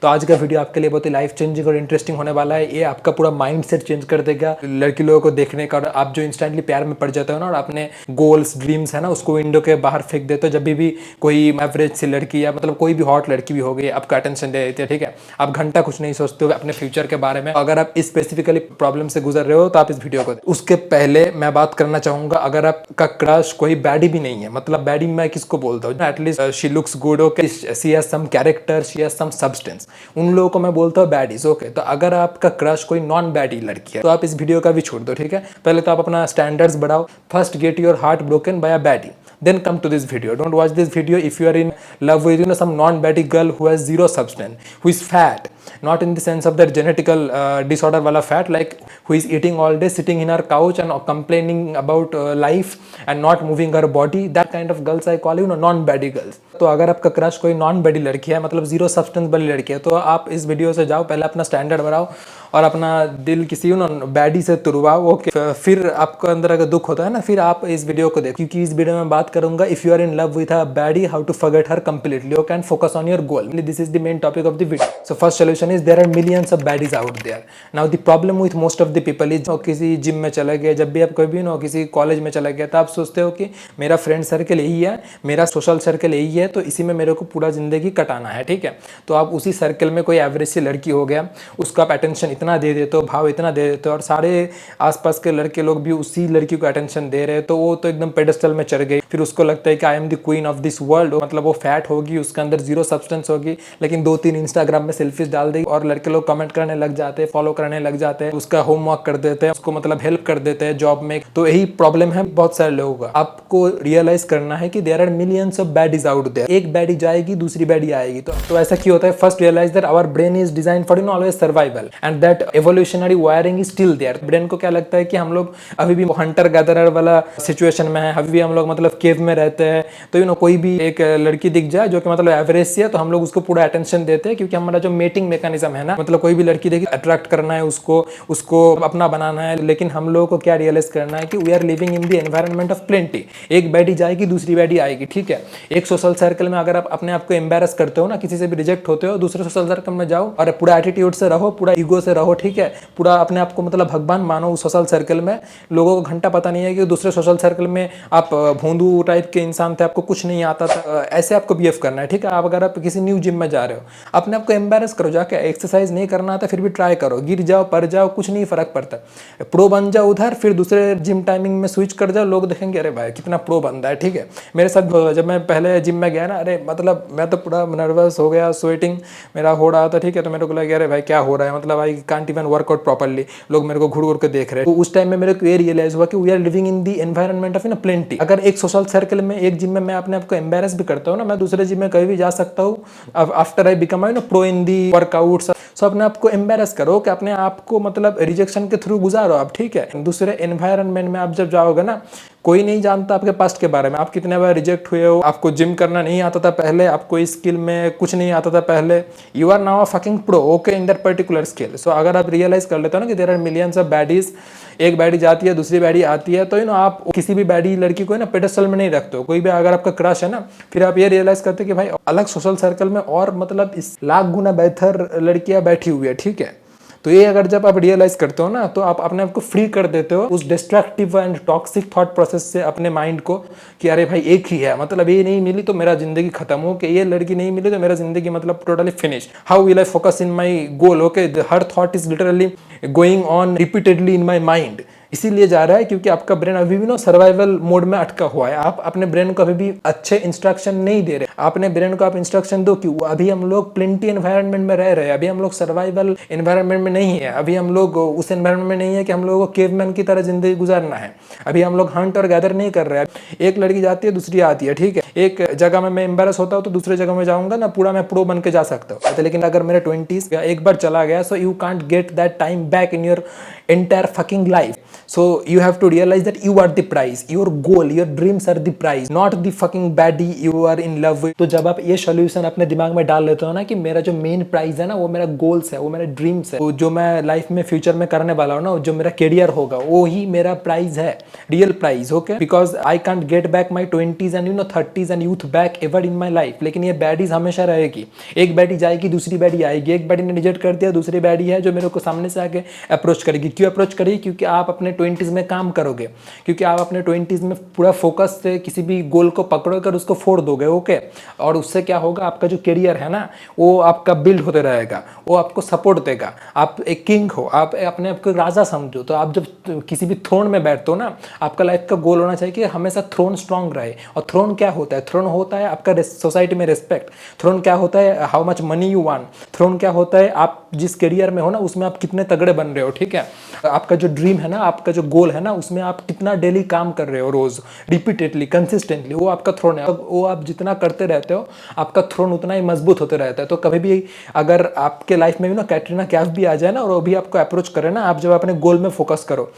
तो आज का वीडियो आपके लिए बहुत ही लाइफ चेंजिंग और इंटरेस्टिंग होने वाला है। ये आपका पूरा माइंड सेट चेंज कर देगा लड़की लोगों को देखने का। और आप जो इंस्टेंटली प्यार में पड़ जाते हो ना और अपने गोल्स ड्रीम्स है ना उसको विंडो के बाहर फेंक देते हो। जब भी कोई एवरेज सी लड़की या मतलब कोई भी हॉट लड़की भी हो गई आपका अटेंशन दे देती है, ठीक है। आप घंटा कुछ नहीं सोचते हो अपने फ्यूचर के बारे में। अगर आप स्पेसिफिकली प्रॉब्लम से गुजर रहे हो तो आप इस वीडियो को उसके पहले मैं बात करना चाहूंगा, अगर आपका क्रश कोई बैडी भी नहीं है, मतलब बैडी मैं किसको बोलता हूँ, at least she looks good, okay, she has some character, she has some substance, उन लोगों को मैं बोलता हूँ बैडीज। ओके, तो अगर आपका क्रश कोई नॉन बैडी लड़की है तो आप इस वीडियो का भी छोड़ दो, ठीक है। पहले तो आप अपना स्टैंडर्ड्स बढ़ाओ। First get your heart broken by a baddie, then come to this video. Don't watch this video if you are in love with some non-batty girl who has zero substance, who is fat, not in the sense of that genetical disorder wala fat, like who is eating all day, sitting in her couch and complaining about life and not moving her body. That kind of girls I call non-batty girls. तो अगर आपका crush कोई non baddie लड़की है, मतलब zero substance वाली लड़की है, तो आप इस वीडियो से जाओ, पहले अपना स्टैंडर्ड बढ़ाओ और अपना दिल किसी बैडी से तुड़वाओ। ओके, फिर आपको अंदर अगर दुख होता है ना, फिर आप इस वीडियो को देखो, क्योंकि इस वीडियो में बात करूंगा if you are in love with a baddie, how to forget her completely, okay, and focus on your goal. This is the main topic of the video. So first solution is there are millions of baddies out there. Now the problem with most of the people is, किसी gym में चले गए, जब भी आप कोई भी किसी कॉलेज में चले गए, तो आप सोचते हो कि मेरा फ्रेंड सर्कल यही है, मेरा सोशल सर्कल यही है, तो इसी में मेरे को पूरा जिंदगी कटाना है, ठीक है। तो आप उसी सर्कल में कोई एवरेज सी लड़की हो गया, उसका आप अटेंशन इतना दे देते हो, भाव इतना दे देते हो, और सारे आसपास के लड़के लोग भी उसी लड़की को अटेंशन दे रहे हैं, तो वो तो एकदम पेडेस्टल में चढ़ गई। फिर उसको लगता है कि I am the queen of this world, मतलब वो फैट होगी, उसके अंदर जीरो सब्सटेंस होगी, लेकिन 2-3 इंस्टाग्राम में सेल्फीज डाल देगी और लड़के लोग कमेंट करने लग जाते हैं, फॉलो करने लग जाते हैं, उसका होमवर्क कर देते हैं, उसको मतलब हेल्प कर देते हैं जॉब में। तो यही प्रॉब्लम है बहुत सारे लोगों का। आपको रियलाइज करना है कि there are millions of baddies out there. एक बैडी जाएगी, दूसरी बैडी आएगी, तो ऐसा क्यों होता है? First realise that our brain is design for always survival and that evolutionary wiring is still there. Brain को क्या लगता है कि हम लोग अभी भी हंटर गैदरर वाला सिचुएशन में है, अभी भी हम लोग मतलब केव में रहते हैं। तो कोई भी एक लड़की दिख जाए जो कि मतलब एवरेज सी है, तो हम लोग उसको पूरा अटेंशन देते हैं, क्योंकि हमारा जो मेटिंग मैकेनिज्म है ना, मतलब कोई भी लड़की देखी अट्रैक्ट करना है, उसको अपना बनाना है। लेकिन हम लोगों को क्या रियलाइज करना है कि we are living in the environment of plenty. एक बैडी जाएगी, दूसरी बैडी आएगी, ठीक है। एक सोशल सर्कल में अगर आप अपने आप को एम्बेरस करते हो ना, किसी से भी रिजेक्ट होते हो, दूसरे सोशल सर्कल में जाओ और पूरा एटीट्यूड से रहो, पूरा ईगो से रहो, ठीक है। पूरा अपने आप को मतलब भगवान मानो उस सोशल सर्कल में। लोगों को घंटा पता नहीं है कि दूसरे सोशल सर्कल में आप भोंदू टाइप के इंसान थे, आपको कुछ नहीं आता था। ऐसे आपको बिहेव करना है, ठीक है। आप अगर आप किसी न्यू जिम में जा रहे हो, अपने आप को एम्बेरस करो, जाके एक्सरसाइज नहीं करना आता फिर भी ट्राई करो, गिर जाओ, पड़ जाओ, कुछ नहीं फर्क पड़ता। प्रो बन जाओ उधर, फिर दूसरे जिम टाइमिंग में स्विच कर जाओ, लोग देखेंगे अरे भाई कितना प्रो बंदा है, ठीक है। मेरे साथ जब मैं पहले जिम में गया ना, अरे मतलब मैं तो पूरा नर्वस हो गया, स्वेटिंग मेरा हो रहा था, ठीक है। तो मेरे को लगा अरे भाई क्या हो रहा है, मतलब I can't even workout properly, लोग मेरे को घूर घूर के देख रहे हैं। तो उस टाइम में मेरे को ये रियलाइज हुआ कि we are living in the environment of plenty. अगर एक सोशल सर्कल में, एक जिम में मैं अपने आप को एम्बेरस भी करता हूँ ना, मैं दूसरे जिम में कहीं भी जा सकता हूँ after I become pro in the workouts. So अपने आप को एम्बेरस करो कि अपने आप को मतलब रिजेक्शन के थ्रू गुजारो आप, ठीक है। दूसरे एनवायरनमेंट में आप जब जाओगे ना, कोई नहीं जानता आपके पास्ट के बारे में, आप कितने बार रिजेक्ट हुए हो, आपको जिम करना नहीं आता था पहले, आपको इस स्किल में कुछ नहीं आता था पहले, you are now a fucking pro, okay, in that particular skill. So अगर आप रियलाइज कर लेते हो ना कि there are millions of baddies, एक बैडी जाती है, दूसरी बैडी आती है, तो आप किसी भी बैडी लड़की को पेडेस्टल में नहीं रखते हो। कोई भी अगर आपका क्रश है ना, फिर आप ये रियलाइज करते हो कि भाई अलग सोशल सर्कल में और मतलब इस लाख गुना बेहतर लड़कियां बैठी हुई है, ठीक है। तो ये अगर जब आप रियलाइज करते हो ना, तो आप अपने आप को फ्री कर देते हो उस destructive and toxic thought process से अपने माइंड को, कि अरे भाई एक ही है, मतलब ये नहीं मिली तो मेरा जिंदगी खत्म हो, कि ये लड़की नहीं मिली तो मेरा जिंदगी मतलब totally finish. How will I focus in my goal, okay, her thought is literally going on repeatedly in my mind. इसीलिए जा रहा है क्योंकि आपका ब्रेन अभी भी सर्वाइवल मोड में अटका हुआ है। आप अपने ब्रेन को अभी भी अच्छे इंस्ट्रक्शन नहीं दे रहे। अपने ब्रेन को आप इंस्ट्रक्शन दो कि अभी हम लोग प्लेंटी एनवायरनमेंट में रह रहे हैं, अभी हम लोग सर्वाइवल एनवायरनमेंट में नहीं है, अभी हम लोग उस एनवायरनमेंट में नहीं है कि हम लोगों को केवमैन की तरह जिंदगी गुजारना है। अभी हम लोग हंट और गैदर नहीं कर रहे हैं। एक लड़की जाती है, दूसरी आती है, ठीक है। एक जगह में मैं एम्बेरस होता हूँ तो दूसरे जगह में जाऊंगा ना, पूरा मैं प्रो बन के जा सकता हूँ। लेकिन अगर मेरे 20s एक बार चला गया, so you can't get that time back in your entire fucking life. So you have to realize that you are the prize, your goal, your dreams are the prize, not the fucking baddie you are in love with. तो जब आप ये solution अपने दिमाग में डाल लेते हो ना कि मेरा जो मेन प्राइज है ना वो मेरा गोल्स है, वो मेरा ड्रीम्स है, वो जो मैं लाइफ में फ्यूचर में करने वाला हूँ ना, जो मेरा करियर होगा वो ही मेरा प्राइज है, real prize. Okay, because I can't get back my 20s and 30s and youth back ever in my life. लेकिन ये बैडीज हमेशा रहेगी. एक बैडी जाएगी, दूसरी बैडी आएगी. एक बैडी ने रिजेक्ट कर दिया, दूसरी बैडी है जो मेरे को सामने से आके अप्रोच करेगी. क्यों अप्रोच करेगी? क्योंकि आप अपने 20s में काम करोगे, क्योंकि आप अपने 20s में पूरा फोकस से किसी भी गोल को पकड़कर उसको फोड़ दोगे. ओके, और उससे क्या होगा, आपका जो करियर है ना वो आपका बिल्ड होते रहेगा, वो आपको सपोर्ट देगा. आप एक किंग हो, आप अपने आप को राजा समझो. तो आप जब किसी भी थ्रोन में बैठते हो ना, आपका लाइफ का गोल होना चाहिए कि हमेशा थ्रोन स्ट्रांग रहे. और थ्रोन क्या होता है? थ्रोन होता है आपका सोसाइटी में रिस्पेक्ट. थ्रोन क्या होता है? How much money you want. Throne क्या होता है? आप जिस करियर में हो ना उसमें आप कितने तगड़े बन रहे हो. ठीक है, आपका जो ड्रीम है ना, आपका जो गोल है ना, उसमें आप कितना डेली काम कर रहे हो, रोज रिपीटेडली कंसिस्टेंटली, वो आपका थ्रोन है. वो आप जितना करते रहते हो आपका थ्रोन उतना ही मजबूत होते रहता है. तो कभी भी अगर आपके लाइफ में भी ना कैटरीना कैफ भी आ जाए ना और वो भी आपको अप्रोच करे ना, आप जब अपने गोल में फोकस करो,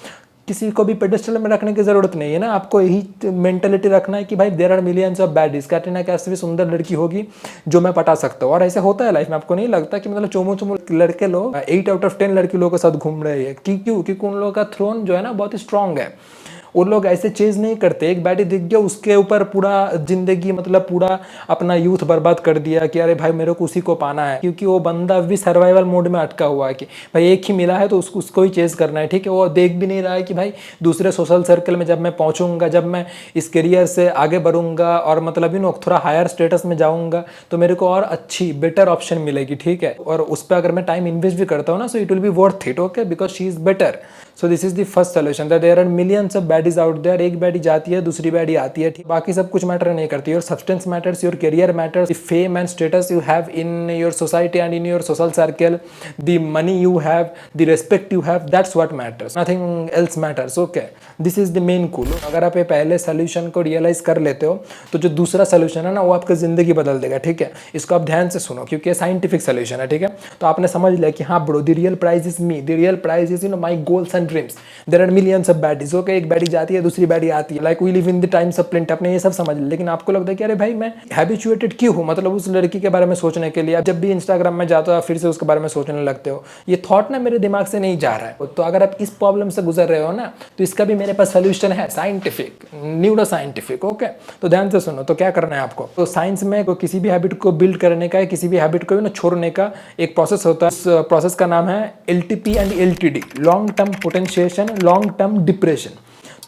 किसी को भी पेडेस्टल में रखने की जरूरत नहीं है ना. आपको यही मेंटेलिटी रखना है कि भाई there are millions of baddies. Katrina Kaif से भी सुंदर लड़की होगी जो मैं पटा सकता हूँ. और ऐसे होता है लाइफ में. आपको नहीं लगता कि मतलब चोमो चोमो लड़के लोग 8 out of 10 लड़की लोगों के साथ घूम रहे हैं? क्यों? क्योंकि उन लोगों का थ्रोन जो है ना बहुत ही स्ट्रांग है. वो लोग ऐसे चेज नहीं करते. एक बैडी दिख गया उसके ऊपर पूरा जिंदगी मतलब पूरा अपना यूथ बर्बाद कर दिया कि अरे भाई मेरे को उसी को पाना है. क्योंकि वो बंदा भी सर्वाइवल मोड में अटका हुआ है कि भाई एक ही मिला है तो उसको ही चेज करना है. ठीक है, वो देख भी नहीं रहा है कि भाई दूसरे सोशल सर्कल में जब मैं पहुंचूंगा, जब मैं इस करियर से आगे बढ़ूंगा और मतलब थोड़ा हायर स्टेटस में जाऊंगा तो मेरे को और अच्छी बेटर ऑप्शन मिलेगी. ठीक है, और उस पर अगर मैं टाइम इन्वेस्ट भी करता हूँ ना, so it will be worth it. Okay, because she is better. So this is the first solution, that there are millions of baddies out there. एक बैडी जाती है, दूसरी बैडी आती है. ठीक, बाकी सब कुछ मैटर नहीं करती. Your substance matters, your career matters, the fame and status you have in your society and in your social circle, the money you have, the respect you have, that's what matters, nothing else matters. Okay, this is the main cool. अगर आप ये पहले solution को realise कर लेते हो तो जो दूसरा सोल्यूशन है ना वो आपकी जिंदगी बदल देगा. ठीक है, इसको आप ध्यान से सुनो क्योंकि ये साइंटिफिक सोल्यूशन है. ठीक है, तो आपने समझ लिया कि हाँ bro, the real prize is me, the real prize is my goals and dreams. There are millions of baddies. Okay, एक बैडी जाती है, दूसरी बैडी आती है. Like we live in the times of plenty. आपने ये सब समझ लिया. लेकिन आपको लगता है कि अरे भाई मैं हैबिचुएटेड क्यों हूँ मतलब उस लड़की के बारे में सोचने के लिए. जब भी इंस्टाग्राम में जाते हो फिर से उसके बारे में सोचने लगते हो. ये थॉट ना मेरे दिमाग से नहीं जा रहा है. तो अगर आप इस प्रॉब्लम से गुजर रहे हो ना तो इसका भी मेरे पास सोल्यूशन है, साइंटिफिक, न्यूरो साइंटिफिक. ओके, तो ध्यान से सुनो. तो क्या करना है आपको? तो साइंस में किसी भी हैबिट को बिल्ड करने का, किसी भी हैबिट को ना छोड़ने का एक प्रोसेस होता है. उस प्रोसेस का नाम है LTP and LTD, long term potentiation, long term depression.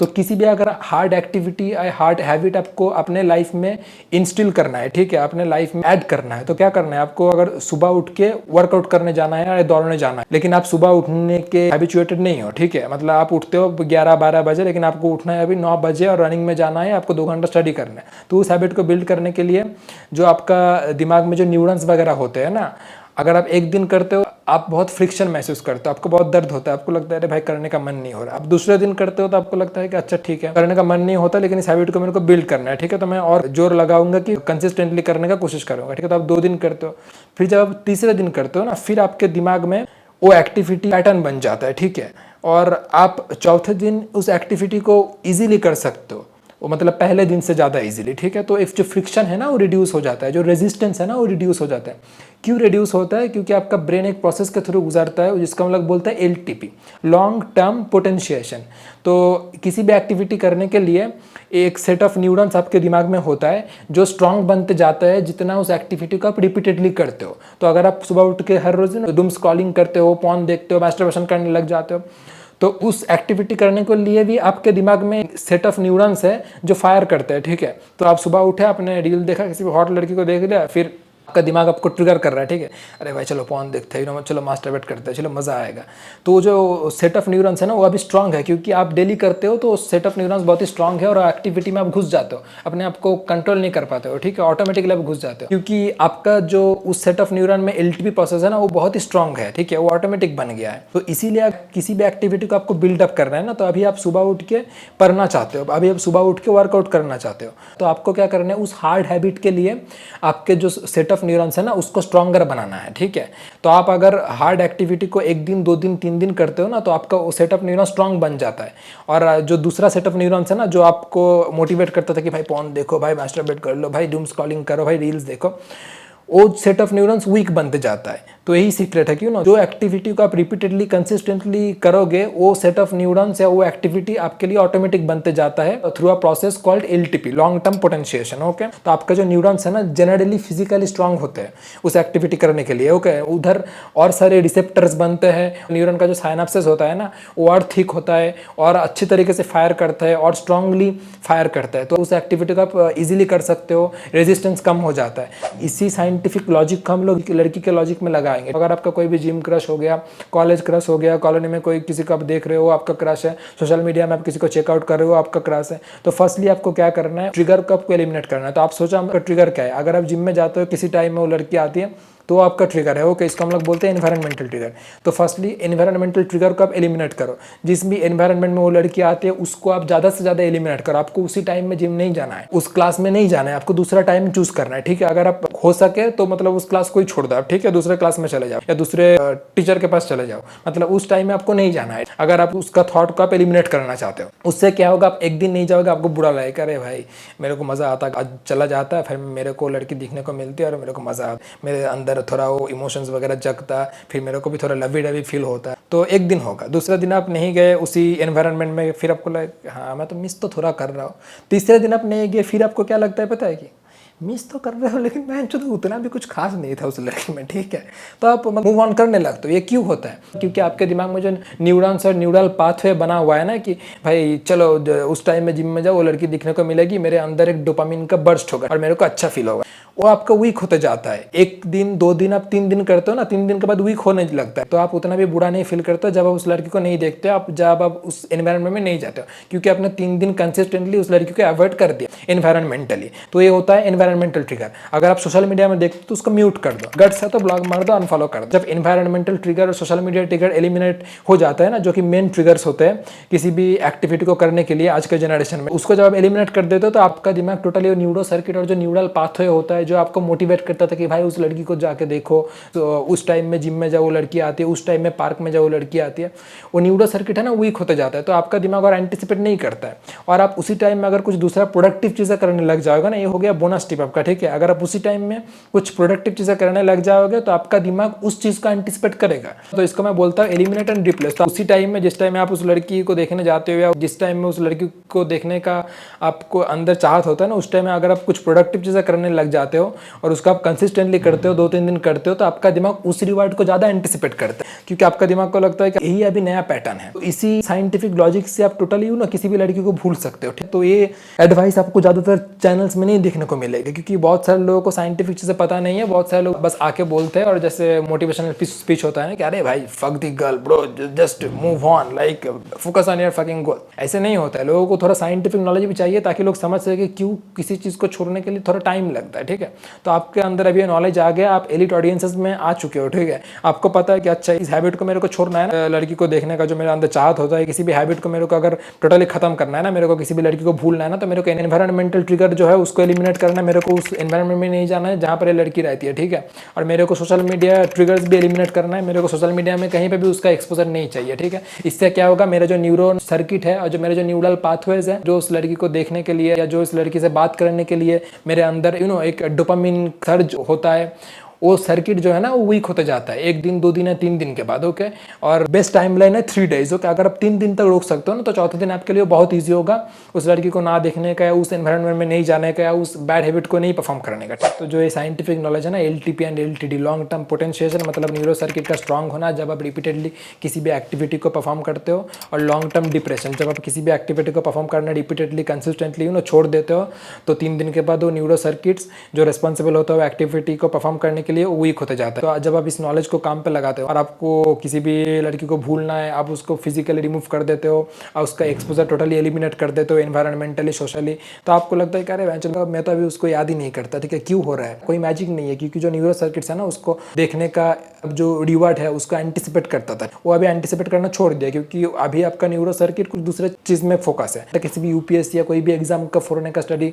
तो किसी भी अगर हार्ड एक्टिविटी, हार्ड हैबिट आपको अपने लाइफ में इंस्टिल करना है, ठीक है, अपने लाइफ में ऐड करना है, तो क्या करना है आपको? अगर सुबह उठ के वर्कआउट करने जाना है या दौड़ने जाना है, लेकिन आप सुबह उठने के हैबिचुएटेड नहीं हो, ठीक है, मतलब आप उठते हो 11-12 बजे, लेकिन आपको उठना है अभी 9 बजे और रनिंग में जाना है, आपको 2 घंटा स्टडी करना है. तो उस हैबिट को बिल्ड करने के लिए जो आपका दिमाग में जो न्यूरॉन्स वगैरह होते हैं ना, अगर आप एक दिन करते हो आप बहुत फ्रिक्शन महसूस करते हो, आपको बहुत दर्द होता है, आपको लगता है अरे भाई करने का मन नहीं हो रहा. आप दूसरे दिन करते हो तो आपको लगता है कि अच्छा ठीक है करने का मन नहीं होता, लेकिन इस हैबिट को मेरे को बिल्ड करना है, ठीक है, तो मैं और जोर लगाऊंगा कि कंसिस्टेंटली करने का कोशिश करूंगा. ठीक है, तो आप 2 दिन करते हो, फिर जब आप तीसरे दिन करते हो ना, फिर आपके दिमाग में वो एक्टिविटी पैटर्न बन जाता है. ठीक है, और आप चौथे दिन उस एक्टिविटी को ईजिली कर सकते हो, वो मतलब पहले दिन से ज़्यादा इजीली. ठीक है, तो एक जो फ्रिक्शन है ना वो रिड्यूस हो जाता है, जो रेजिस्टेंस है ना वो रिड्यूस हो जाता है. क्यों रिड्यूस होता है? क्योंकि आपका ब्रेन एक प्रोसेस के थ्रू गुजरता है जिसका मतलब बोलता है LTP, लॉन्ग टर्म पोटेंशिएशन. तो किसी भी एक्टिविटी करने के लिए एक सेट ऑफ न्यूरॉन्स आपके दिमाग में होता है जो स्ट्रांग बनते जाता है जितना उस एक्टिविटी को आप रिपीटेडली करते हो. तो अगर आप सुबह उठ के हर रोज डूम स्क्रॉलिंग करते हो, पॉर्न देखते हो, मास्टरबेशन करने लग जाते हो, तो उस एक्टिविटी करने के लिए भी आपके दिमाग में सेट ऑफ न्यूरॉन्स है जो फायर करते हैं. ठीक है, तो आप सुबह उठे, आपने रील देखा, किसी भी हॉट लड़की को देख लिया, फिर आपका दिमाग आपको ट्रिगर कर रहा है. ठीक है, अरे भाई चलो पॉर्न देखते हैं, चलो मास्टरबेट करते हैं, चलो मजा आएगा. तो जो सेट ऑफ न्यूरॉन्स है ना वो अभी स्ट्रांग है क्योंकि आप डेली करते हो, तो सेट ऑफ न्यूरॉन्स बहुत ही स्ट्रांग है और एक्टिविटी में आप घुस जाते हो, अपने आप को कंट्रोल नहीं कर पाते हो. ठीक है, ऑटोमेटिकली आप घुस जाते हो क्योंकि आपका जो उस सेट ऑफ न्यूरॉन में LTP प्रोसेस है ना वो बहुत ही स्ट्रांग है. ठीक है, वो ऑटोमेटिक बन गया है. तो इसीलिए आप किसी भी एक्टिविटी को आपको बिल्डअप करना है ना, तो अभी आप सुबह उठ के पढ़ना चाहते हो, अभी आप सुबह उठ के वर्कआउट करना चाहते हो, तो आपको क्या करना है? उस हार्ड हैबिट के लिए आपके जो सेट ऑफ न्यूरॉन्स है ना उसको स्ट्रॉन्गर बनाना है, ठीक है। तो आप अगर हार्ड एक्टिविटी को 1 दिन 2 दिन 3 दिन करते हो ना तो आपका वो सेट ऑफ न्यूरॉन स्ट्रॉन्ग बन जाता है। और जो दूसरा सेट ऑफ न्यूरॉन्स है ना जो आपको मोटिवेट करता था कि भाई पॉर्न देखो, भाई मास्टरबेट कर लो, भाई डूम स्क्रॉलिंग करो, भाई रील्स देखो, वो सेट ऑफ न्यूरॉन्स वीक बनते जाता है। तो यही सीक्रेट है कि ना जो एक्टिविटी को आप रिपीटेडली कंसिस्टेंटली करोगे वो सेट ऑफ न्यूरॉन्स या वो एक्टिविटी आपके लिए ऑटोमेटिक बनते जाता है through a process called LTP, long term potentiation. Okay, तो आपका जो न्यूरॉन्स है ना जनरली फिजिकली स्ट्रांग होते हैं उस एक्टिविटी करने के लिए। ओके, उधर और सारे रिसेप्टर्स बनते हैं, न्यूरॉन का जो साइनाप्सिस होता है ना वो और थिक होता है और अच्छी तरीके से फायर करता है और स्ट्रांगली फायर करता है। तो उस एक्टिविटी को आप इजीली कर सकते हो, रेजिस्टेंस कम हो जाता है। इसी साइंटिफिक लॉजिक को हम लोग लड़की के लॉजिक में लगाएंगे। अगर आपका कोई भी जिम क्रश हो गया, कॉलेज क्रश हो गया, कॉलोनी में कोई किसी को आप देख रहे हो आपका क्रश है, सोशल मीडिया में आप किसी को चेकआउट कर रहे हो आपका क्रश है, तो फर्स्टली आपको क्या करना है, ट्रिगर को आपको एलिमिनेट करना है। तो आप सोचा आपका ट्रिगर क्या है। अगर आप जिम में जाते हो किसी टाइम में वो लड़की आती है तो आपका ट्रिगर है। ओके, इसको हम लोग बोलते हैं एनवायरमेंटल ट्रिगर। तो फर्स्टली एनवायरमेंटल ट्रिगर को आप एलिमिनेट करो। जिस भी एनवायरमेंट में वो लड़की आती है उसको आप ज़्यादा से ज़्यादा एलिमिनेट करो। आपको उसी टाइम में जिम नहीं जाना है, उस क्लास में नहीं जाना है, आपको दूसरा टाइम चूज करना है, ठीक है। अगर आप हो सके तो मतलब उस क्लास को ही छोड़ दो, ठीक है, दूसरे क्लास में चले जाओ या दूसरे टीचर के पास चले जाओ, मतलब उस टाइम में आपको नहीं जाना है। अगर आप उसका थॉट को आप एलिमिनेट करना चाहते हो, उससे क्या होगा, आप एक दिन नहीं जाओगे, आपको बुरा लगेगा, अरे भाई मेरे को मज़ा आता, आज चला जाता है, फिर मेरे को लड़की दिखने को मिलती है और मेरे को मज़ा आता, मेरे अंदर थोड़ा वो इमोशंस वगैरह जगता, फिर मेरे को भी थोड़ा लवी डवी फील होता है। तो एक दिन होगा, दूसरा दिन आप नहीं गए उसी एनवायरनमेंट में, फिर आपको लगे हाँ मैं तो मिस तो थोड़ा कर रहा हूँ। तीसरे दिन आप नहीं गए, फिर आपको क्या लगता है पता है कि मिस तो कर रहे हो लेकिन मैं तो उतना भी कुछ खास नहीं था उस लड़की में, ठीक है। तो आप मूव ऑन करने लगते हो। ये क्यों होता है? क्योंकि आपके दिमाग में जो न्यूरॉन्स और न्यूरल पाथवे बना हुआ है ना कि भाई चलो उस टाइम में जिम में जाओ, वो लड़की दिखने को मिलेगी, मेरे अंदर एक डोपामिन का बर्स्ट होगा और मेरे को अच्छा फील होगा, वो आपका वीक होते जाता है। 1 दिन 2 दिन आप 3 दिन करते हो ना, 3 दिन के बाद वीक होने लगता है। तो आप उतना भी बुरा नहीं फील करते जब आप उस लड़की को नहीं देखते, आप जब आप उस एनवायरनमेंट में नहीं जाते हो, क्योंकि आपने 3 दिन कंसिस्टेंटली उस लड़की को अवॉइड कर दिया एनवायरमेंटली। तो ये होता है एनवायरमेंटल ट्रिगर। अगर आप सोशल मीडिया में देखते हो तो उसको म्यूट कर दो, गट्स है तो ब्लॉक मार दो, अनफॉलो कर दो। जब एनवायरमेंटल ट्रिगर और सोशल मीडिया ट्रिगर एलिमिनेट हो जाता है ना, जो कि मेन ट्रिगर्स होते हैं किसी भी एक्टिविटी को करने के लिए आज के जनरेशन में, उसको जब आप एलिमिनेट कर देते हो तो आपका दिमाग टोटली न्यूरो सर्किट और जो न्यूरल पाथवे होता है जो आपको मोटिवेट करता था कि भाई उस लड़की को जाके देखो, तो उस टाइम में जिम में जाओ वो लड़की आती है, उस टाइम में पार्क में जाओ वो लड़की आती है, वो न्यूरो सर्किट है ना वीक होते जाता है। तो आपका दिमाग और एंटिसिपेट नहीं करता है और आप उसी टाइम में अगर कुछ दूसरा प्रोडक्टिव चीज़ें करने लग जाओगे ना, ये हो गया बोनस टिप आपका, ठीक है। अगर आप उसी टाइम में कुछ प्रोडक्टिव चीज़ें करने लग जाओगे तो आपका दिमाग उस चीज़ का एंटिसिपेट करेगा। तो इसको मैं बोलता हूँ एलिमिनेट एंड रिप्लेस। तो उसी टाइम में जिस टाइम में आप उस लड़की को देखने जाते हो या जिस टाइम में उस लड़की को देखने का आपको अंदर चाहत होता है ना, उस टाइम में अगर आप कुछ प्रोडक्टिव चीज़ें करने लग जाते हो और उसका आप कंसिस्टेंटली करते हो, 2-3 दिन करते हो, तो आपका दिमाग उस रिवार्ड को ज़्यादा एंटिसिपेट करता है क्योंकि आपका दिमाग को लगता है कि यही अभी नया पैटर्न है। तो इसी साइंटिफिक लॉजिक से आप टोटली ना किसी भी लड़की को भूल सकते हो, ठीक। तो ये एडवाइस आपको ज़्यादातर चैनल्स में नहीं देखने को मिलेगा क्योंकि बहुत सारे लोगों को साइंटिफिक चीज़ें पता नहीं है। बहुत सारे लोग बस आके बोलते हैं और जैसे मोटिवेशनल स्पीच होता है ना कि अरे भाई fuck the girl bro, just move on, like focus on your fucking goal. ऐसे नहीं होता है, लोगों को थोड़ा साइंटिफिक नॉलेज भी चाहिए ताकि लोग समझ सके क्यों किसी चीज़ को छोड़ने के लिए थोड़ा टाइम लगता है, ठीक है। तो आपके अंदर अभी नॉलेज आ गया, आप एलिट ऑडियंसेस में आ चुके हो, ठीक है। आपको पता है कि अच्छा इस हैबिट को मेरे को छोड़ना है ना, लड़की को देखने का जो मेरे अंदर चाहत होता है, किसी भी हैबिट को मेरे को अगर टोटली खत्म करना है ना, मेरे को किसी भी लड़की को भूलना है ना, तो मेरे को एनवायरमेंटल ट्रिगर जो है उसको एलिमिनेट करना है। मेरे को उस एनवायरमेंट में नहीं जाना है जहाँ पर लड़की रहती है, ठीक है। और मेरे को सोशल मीडिया ट्रिगर्स भी एलिमिनेट करना है। मेरे को सोशल मीडिया में कहीं पे भी उसका एक्सपोजर नहीं चाहिए, ठीक है। इससे क्या होगा, मेरा जो न्यूरॉन सर्किट है और जो मेरे जो न्यूरल पाथवेज है जो उस लड़की को देखने के लिए या जो इस लड़की से बात करने के लिए मेरे अंदर एक डोपामिन सर्ज होता है, वो सर्किट जो है ना वो वीक होते जाता है 1 दिन 2 दिन या 3 दिन के बाद, ओके। और बेस्ट टाइमलाइन है 3 डेज, ओके। अगर आप 3 दिन तक रोक सकते हो ना तो चौथे दिन आपके लिए बहुत ईजी होगा उस लड़की को ना देखने का या उस एनवायरनमेंट में नहीं जाने का या उस बैड हैबिट को नहीं परफॉर्म करने का। तो जो ये साइंटिफिक नॉलेज है ना, LTP and LTD, long term potentiation, मतलब न्यूरो सर्किट का स्ट्रांग होना जब आप रिपीटेडली किसी भी एक्टिविटी को परफॉर्म करते हो, और लॉन्ग टर्म डिप्रेशन जब आप किसी भी एक्टिविटी को परफॉर्म करना रिपीटेडली कंसिस्टेंटली छोड़ देते हो, तो 3 दिन के बाद वो न्यूरो सर्किट्स जो रिस्पॉन्सिबल होता है वो एक्टिविटी को परफॉर्म करने के लिए वीक होते जाता है। तो जब आप इस नॉलेज को काम पे लगाते हो और आपको किसी भी लड़की को भूलना है, आप उसको फिजिकली रिमूव कर देते हो और उसका एक्सपोजर टोटली एलिमिनेट कर देते हो एनवायरमेंटली, सोशली, तो आपको लगता है कि अरे मैं तो अभी उसको याद ही नहीं करता, ठीक है, क्यों हो रहा है? कोई मैजिक नहीं है, क्योंकि जो न्यूरो सर्किट्स है ना, उसको देखने का जो रिवार्ड है उसको एंटिसिपेट करता था, वो अभी एंटिसिपेट करना छोड़ दिया, क्योंकि अभी आपका न्यूरो सर्किट कुछ दूसरे चीज़ में फोकस है। तो किसी भी यूपीएससी या कोई भी एग्जाम का फोरने का स्टडी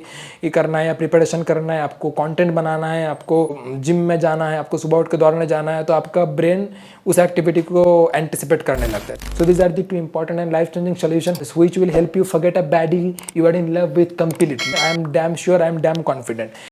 करना है या प्रिपरेशन करना है, आपको कंटेंट बनाना है, आपको जिम में जाना है, आपको सुबह उठ के दौड़ने जाना है, तो आपका ब्रेन उस एक्टिविटी को एंटिसिपेट करने लगता है। So these are the two important and life changing solutions which will help you forget a bad you are in love with completely. I am damn sure, I am damn confident.